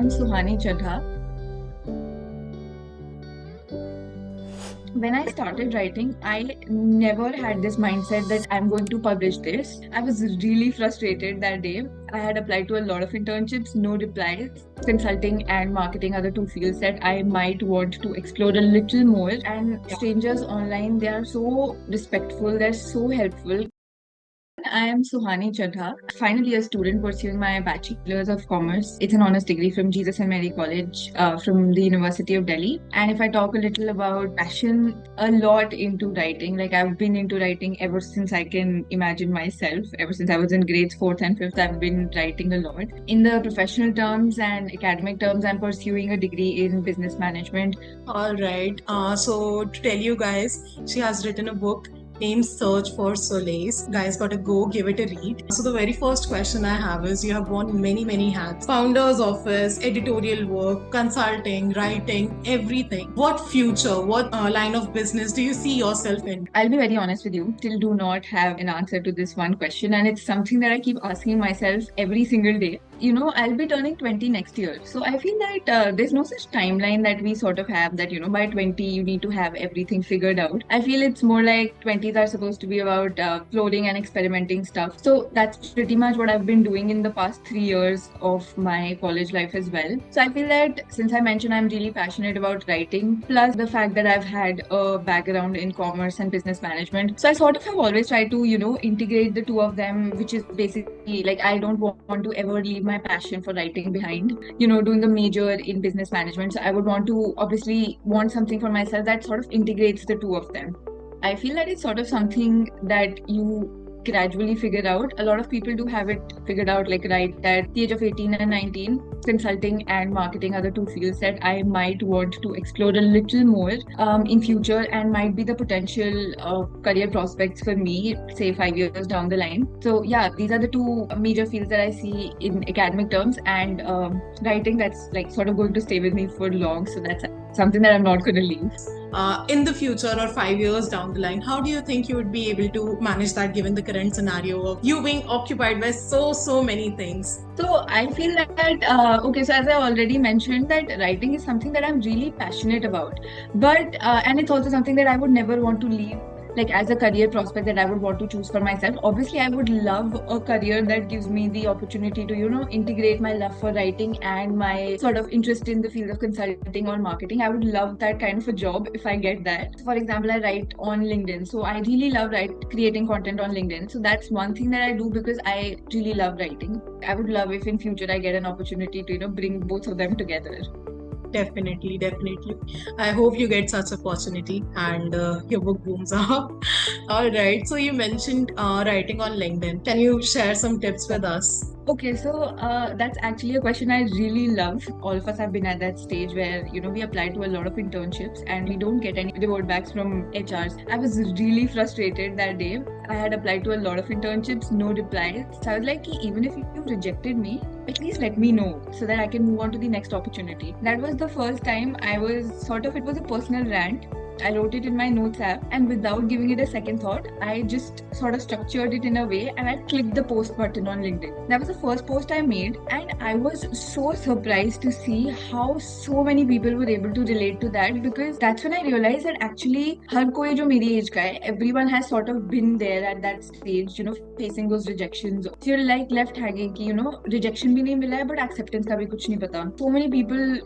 am Suhani Chadha. When I started writing, I never had this mindset that I'm going to publish this. I was really frustrated that day. I had applied to a lot of internships, no replies. Consulting and marketing are the two fields that I might want to explore a little more. And strangers online, they are so respectful, they're so helpful. I am Suhani Chadha, final year student pursuing my Bachelor's of Commerce. It's an honors degree from Jesus and Mary College from the University of Delhi. And if I talk a little about passion, a lot into writing. Like I've been into writing ever since I can imagine myself. Ever since I was in grades 4th and 5th, I've been writing a lot. In the professional terms and academic terms, I'm pursuing a degree in business management. All right. So to tell you guys, she has written a book named Search for Solace. Guys, gotta go give it a read. So the very first question I have is, you have worn many hats: founder's office, editorial work, consulting, writing, everything. What future, what line of business do you see yourself in? I'll be very honest with you, still do not have an answer to this one question, and it's something that I keep asking myself every single day. You know, I'll be turning 20 next year. So I feel that there's no such timeline that we sort of have that, by 20, you need to have everything figured out. I feel it's more like 20s are supposed to be about floating and experimenting stuff. So that's pretty much what I've been doing in the past 3 years of my college life as well. So I feel that since I mentioned I'm really passionate about writing, plus the fact that I've had a background in commerce and business management. So I sort of have always tried to, integrate the two of them, which is basically like I don't want to ever leave my passion for writing behind, doing a major in business management. So I would want to obviously want something for myself that sort of integrates the two of them. I feel that it's sort of something that you gradually figure out. A lot of people do have it figured out, like right at the age of 18 and 19. Consulting and marketing are the two fields that I might want to explore a little more in future and might be the potential career prospects for me, say 5 years down the line. So yeah, these are the two major fields that I see in academic terms, and writing, that's like sort of going to stay with me for long. So that's something that I'm not going to leave. In the future or 5 years down the line, how do you think you would be able to manage that given the current scenario of you being occupied by so many things? So I feel that okay. So as I already mentioned, that writing is something that I'm really passionate about, but and it's also something that I would never want to leave. Like as a career prospect that I would want to choose for myself. Obviously, I would love a career that gives me the opportunity to, integrate my love for writing and my sort of interest in the field of consulting or marketing. I would love that kind of a job if I get that. For example, I write on LinkedIn. So I really love creating content on LinkedIn. So that's one thing that I do because I really love writing. I would love if in future I get an opportunity to, bring both of them together. Definitely. I hope you get such opportunity and your book booms up. All right. So you mentioned writing on LinkedIn. Can you share some tips with us? Okay, so that's actually a question I really love. All of us have been at that stage where, we apply to a lot of internships and we don't get any reward backs from HRs. I was really frustrated that day. I had applied to a lot of internships, no replies. So I was like, even if you rejected me, at least let me know so that I can move on to the next opportunity. That was the first time I was it was a personal rant. I wrote it in my notes app, and without giving it a second thought, I just sort of structured it in a way and I clicked the post button on LinkedIn. That was the first post I made, and I was so surprised to see how so many people were able to relate to that, because that's when I realized that actually हर कोई जो मेरी age का है, everyone has sort of been there at that stage, facing those rejections. So you're like left hanging कि rejection भी नहीं मिला है, but acceptance का भी कुछ नहीं पता. So many people,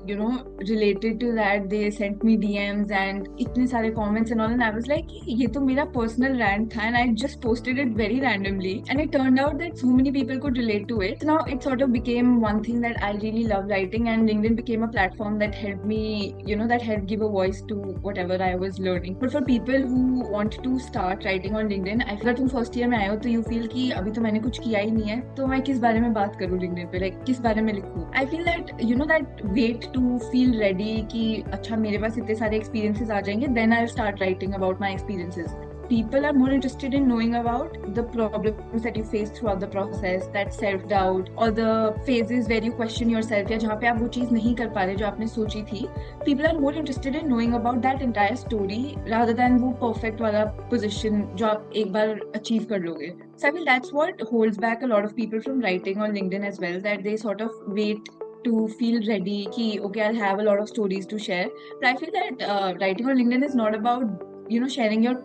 related to that. They sent me DMs and इतने सारे comments and all, and I was like, ये तो मेरा personal rant था, and I just posted it very randomly, and it turned out that so many people could relate to it. So now it sort of became one thing that I really love writing, and LinkedIn became a platform that helped me, that helped give a voice to whatever I was learning. But for people who want to start writing on LinkedIn, I feel that तुम first year में आए हो तो you feel कि अभी तो मैंने कुछ किया ही नहीं है, तो मैं किस बारे में बात करूँ LinkedIn पे, like किस बारे में लिखूँ. I feel that that wait to feel ready कि अच्छा मेरे पास इतने सारे experiences आ जाएंगे, then I'll start writing about my experiences. People are more interested in knowing about the problems that you face throughout the process, that self-doubt or the phases where you question yourself, या जहाँ पे आप वो चीज़ नहीं कर पा रहे जो आपने सोची थी. People are more interested in knowing about that entire story rather than वो perfect वाला position जो आप एक बार achieve कर लोगे. So I feel that's what holds back a lot of people from writing on LinkedIn as well, that they sort of wait to feel ready. Ki, okay, I'll have a lot of stories to share. But I feel that writing on LinkedIn is not about sharing your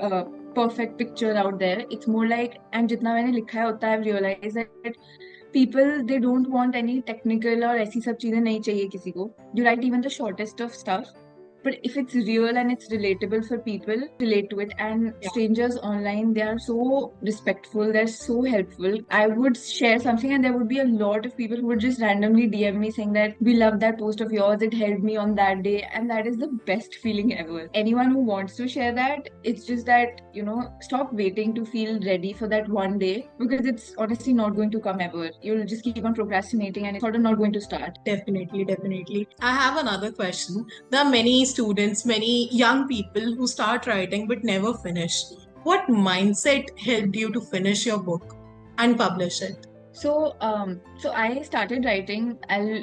uh, perfect picture out there. It's more like, and जितना मैंने लिखा है उतना I've realized that people they don't want any technical और ऐसी सब चीजें नहीं चाहिए किसी को. You write even the shortest of stuff. But if it's real and it's relatable for people, relate to it. And Yeah. strangers online, they are so respectful, they're so helpful. I would share something, and there would be a lot of people who would just randomly DM me saying that we love that post of yours, it helped me on that day. And that is the best feeling ever. Anyone who wants to share that, it's just that, stop waiting to feel ready for that one day, because it's honestly not going to come ever. You'll just keep on procrastinating and it's sort of not going to start. Definitely, definitely. I have another question. There are many students, many young people who start writing but never finish. What mindset helped you to finish your book and publish it? So I started writing. I'll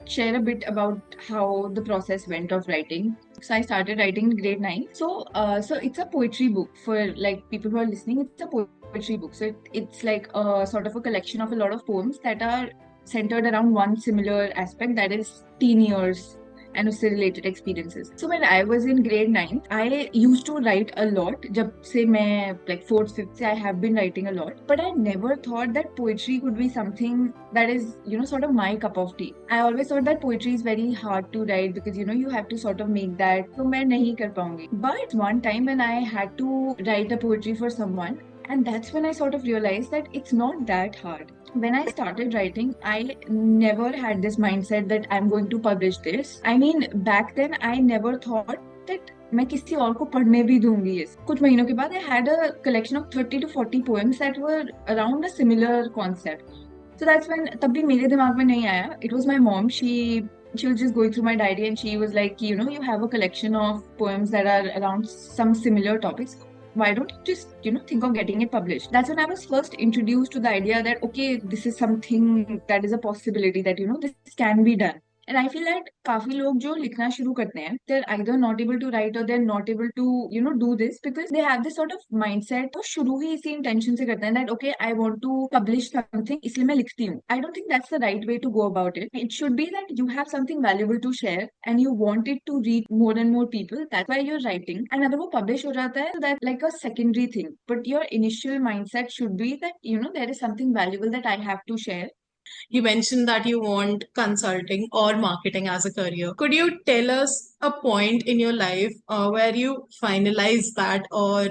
share a bit about how the process went of writing. So I started writing in grade 9. So it's a poetry book for like people who are listening. It's a poetry book. So it's like a sort of a collection of a lot of poems that are centered around one similar aspect, that is teen years and उससे related experiences. So when I was in grade 9, I used to write a lot. जब से मैं like 4th, 5th से I have been writing a lot. But I never thought that poetry could be something that is, sort of my cup of tea. I always thought that poetry is very hard to write because, you have to sort of make that. तो मैं नहीं कर पाऊंगी. But one time when I had to write a poetry for someone, and that's when I sort of realized that it's not that hard. When I started writing, I never had this mindset that I'm going to publish this. I mean, back then, I never thought that मैं किसी और को पढ़ने भी दूंगी इस. कुछ महीनों के बाद I had a collection of 30 to 40 poems that were around a similar concept. So that's when तब भी मेरे दिमाग में नहीं आया. It was my mom. She was just going through my diary and she was like, you have a collection of poems that are around some similar topics. Why don't you just, think of getting it published? That's when I was first introduced to the idea that, okay, this is something that is a possibility that, this can be done. And I feel that काफी लोग जो लिखना शुरू करते हैं, they're either not able to write or they're not able to, do this because they have this sort of mindset. तो शुरू ही इसी intention से करते हैं that, okay, I want to publish something, इसलिए मैं लिखती हूँ. I don't think that's the right way to go about it. It should be that you have something valuable to share and you want it to reach more and more people. That's why you're writing. And अगर वो publish हो जाता है, so that's like a secondary thing. But your initial mindset should be that, there is something valuable that I have to share. You mentioned that you want consulting or marketing as a career. Could you tell us a point in your life where you finalized that, or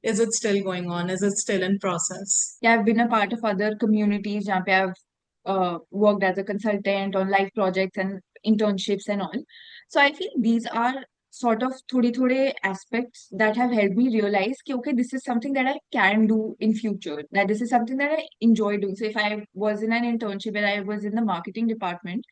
is it still going on? Is it still in process? Yeah, I've been a part of other communities जहाँ पे I've worked as a consultant on life projects and internships and all. So I feel these are sort of थोड़े aspects that have helped me realize कि okay, this is something that I can do in future. That this is something that I enjoy doing. So if I was in an internship where I was in the marketing department,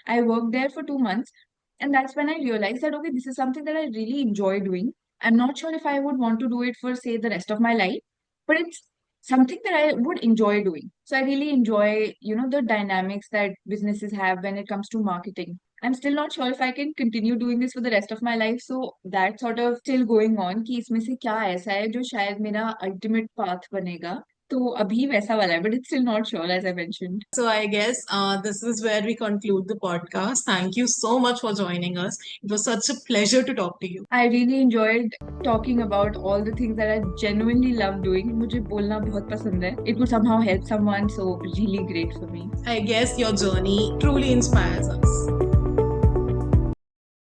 I worked there for 2 months, and that's when I realized that okay, this is something that I really enjoy doing. I'm not sure if I would want to do it for say the rest of my life, but it's something that I would enjoy doing. So I really enjoy, the dynamics that businesses have when it comes to marketing. I'm still not sure if I can continue doing this for the rest of my life. So that's sort of still going on कि इसमें से क्या ऐसा है जो शायद मेरा ultimate path बनेगा. तो अभी वैसा वाला है, but it's still not sure as I mentioned. So I guess this is where we conclude the podcast. Thank you so much for joining us. It was such a pleasure to talk to you. I really enjoyed talking about all the things that I genuinely love doing. मुझे बोलना बहुत पसंद है. It would somehow help someone, so really great for me. I guess your journey truly inspires us.